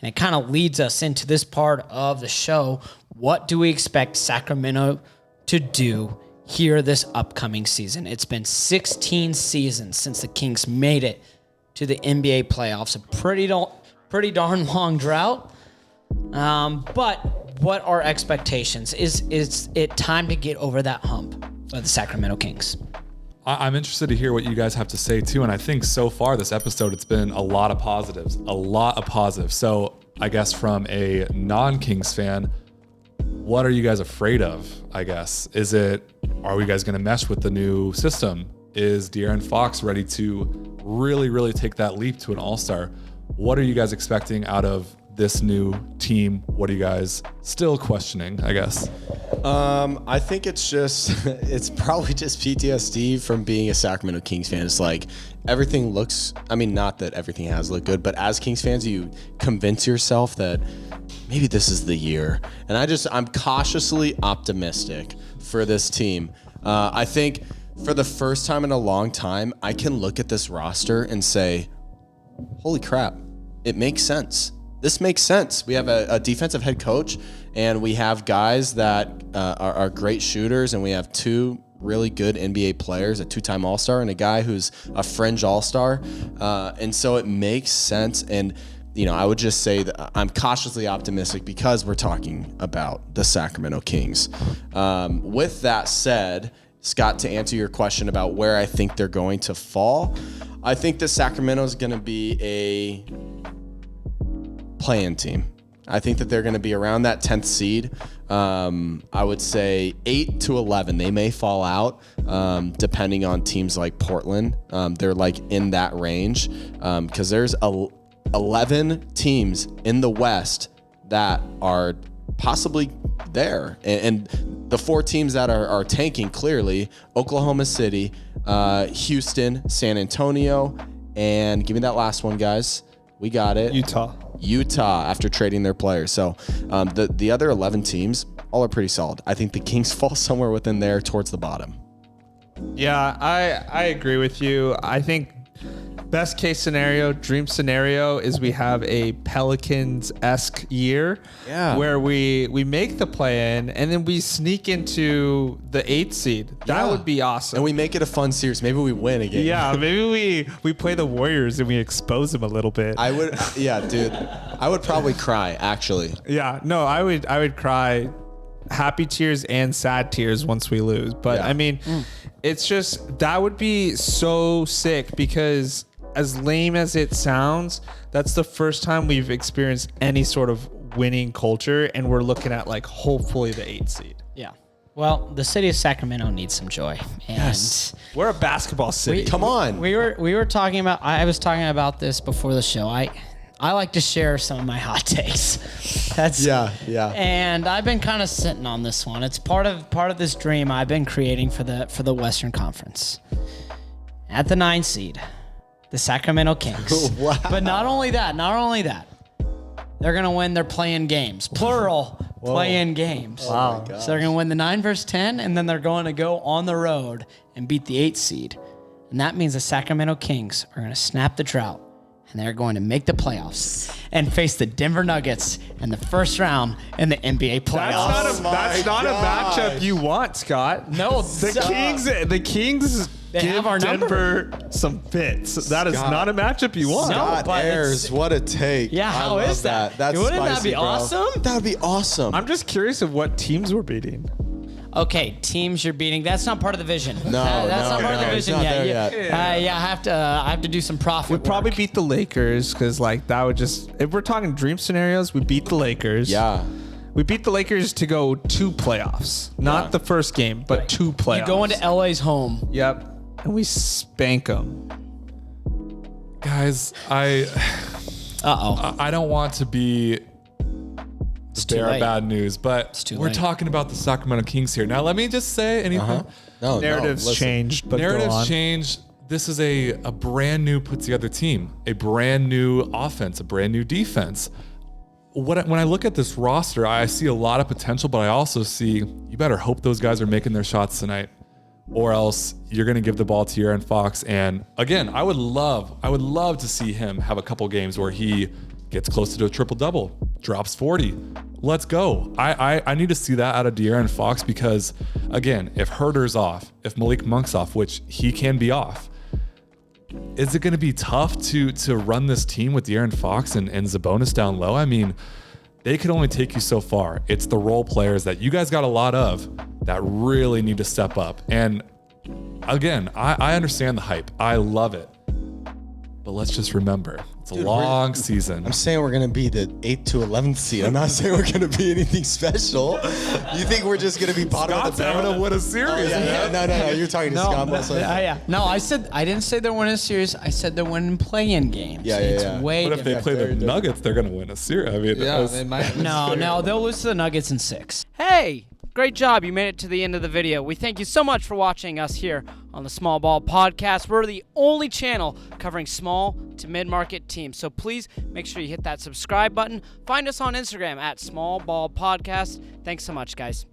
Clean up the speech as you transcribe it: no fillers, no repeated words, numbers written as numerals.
And it kind of leads us into this part of the show. What do we expect Sacramento to do here this upcoming season? It's been 16 seasons since the Kings made it to the NBA playoffs. A pretty darn long drought. But what are expectations? Is it time to get over that hump of the Sacramento Kings? I'm interested to hear what you guys have to say too. And I think so far this episode, it's been a lot of positives. So I guess from a non-Kings fan, what are you guys afraid of, I guess? Are we guys going to mesh with the new system? Is De'Aaron Fox ready to really, really take that leap to an all-star? What are you guys expecting out of this new team? What are you guys still questioning, I guess? I think it's probably just PTSD from being a Sacramento Kings fan. It's like everything looks, not that everything has looked good, but as Kings fans, you convince yourself that maybe this is the year. And I'm cautiously optimistic for this team. I think for the first time in a long time, I can look at this roster and say, holy crap, it makes sense. This makes sense. We have a defensive head coach, and we have guys that are great shooters, and we have two really good NBA players, a two-time All-Star and a guy who's a fringe All-Star. And so it makes sense. And, I would just say that I'm cautiously optimistic because we're talking about the Sacramento Kings. With that said, Scott, to answer your question about where I think they're going to fall, I think that Sacramento is going to be a play-in team. I think that they're going to be around that 10th seed. I would say 8 to 11. They may fall out depending on teams like Portland. They're like in that range because there's 11 teams in the West that are possibly there. And the 4 teams that are tanking, clearly, Oklahoma City, Houston, San Antonio, and give me that last one, guys. We got it. Utah after trading their players. So the other 11 teams all are pretty solid. I think the Kings fall somewhere within there towards the bottom. Yeah, I agree with you. I think best case scenario, dream scenario is we have a Pelicans-esque year where we make the play-in and then we sneak into the 8th seed. That would be awesome. And we make it a fun series. Maybe we win again. Yeah, maybe we play the Warriors and we expose them a little bit. I would, dude. I would probably cry, actually. Yeah, no, I would cry happy tears and sad tears once we lose. But it's just, that would be so sick because as lame as it sounds, that's the first time we've experienced any sort of winning culture, and we're looking at hopefully the 8th seed. Yeah. Well, the city of Sacramento needs some joy. And we're a basketball city. Come on. We were talking about, I was talking about this before the show. I like to share some of my hot takes. Yeah. And I've been kind of sitting on this one. It's part of this dream I've been creating for the Western Conference. At the 9th seed, the Sacramento Kings. Wow. But not only that, they're going to win their play-in games. Plural, play-in games. Wow. So they're going to win the 9 versus 10, and then they're going to go on the road and beat the 8th seed. And that means the Sacramento Kings are going to snap the drought, and they're going to make the playoffs and face the Denver Nuggets in the first round in the NBA playoffs. That's not a matchup you want, Scott. No, the Kings They give have our Denver some fits. That is not a matchup you want. No, Scott but Ayers, what a take. Yeah, how I love is that? That's Wouldn't that spicy, be bro. awesome? That would be awesome. I'm just curious of what teams we're beating. Okay, teams you're beating. That's not part of the vision. No, that's not part of the it's vision not yet. there I have to do some profit. We'd probably work. beat the Lakers because that would just, if we're talking dream scenarios, we beat the Lakers. Yeah. We beat the Lakers to go 2 playoffs. Not the first game, but 2 playoffs. You go into LA's home. Yep. And we spank them. Guys, I don't want to be the bearer of bad news, but we're talking about the Sacramento Kings here. Now, let me just say anything. No, Narratives changed, but Narratives changed. This is a brand new put together team, a brand new offense, a brand new defense. When I look at this roster, I see a lot of potential, but I also see you better hope those guys are making their shots tonight, or else you're going to give the ball to De'Aaron Fox. And again, I would love to see him have a couple games where he gets close to a triple-double, drops 40. Let's go. I need to see that out of De'Aaron Fox because, again, if Herder's off, if Malik Monk's off, which he can be off, is it going to be tough to run this team with De'Aaron Fox and Sabonis down low? I mean, they could only take you so far. It's the role players that you guys got a lot of that really need to step up. And again, I understand the hype. I love it. But let's just remember, it's a long season. I'm saying we're going to be the 8th to 11th seed. I'm not saying we're going to be anything special. You think we're just going to be bottom of the barrel? Having to win a series. No. You're talking to Scott. No, I didn't say they're winning a series. I said they're winning play-in games. It's way But if they play the Nuggets, they're going to win a series. I mean, they might. No, they'll lose to the Nuggets in 6. Hey, great job. You made it to the end of the video. We thank you so much for watching us here on the Small Ball Podcast. We're the only channel covering small to mid-market teams. So please make sure you hit that subscribe button. Find us on Instagram at Small Ball Podcast. Thanks so much, guys.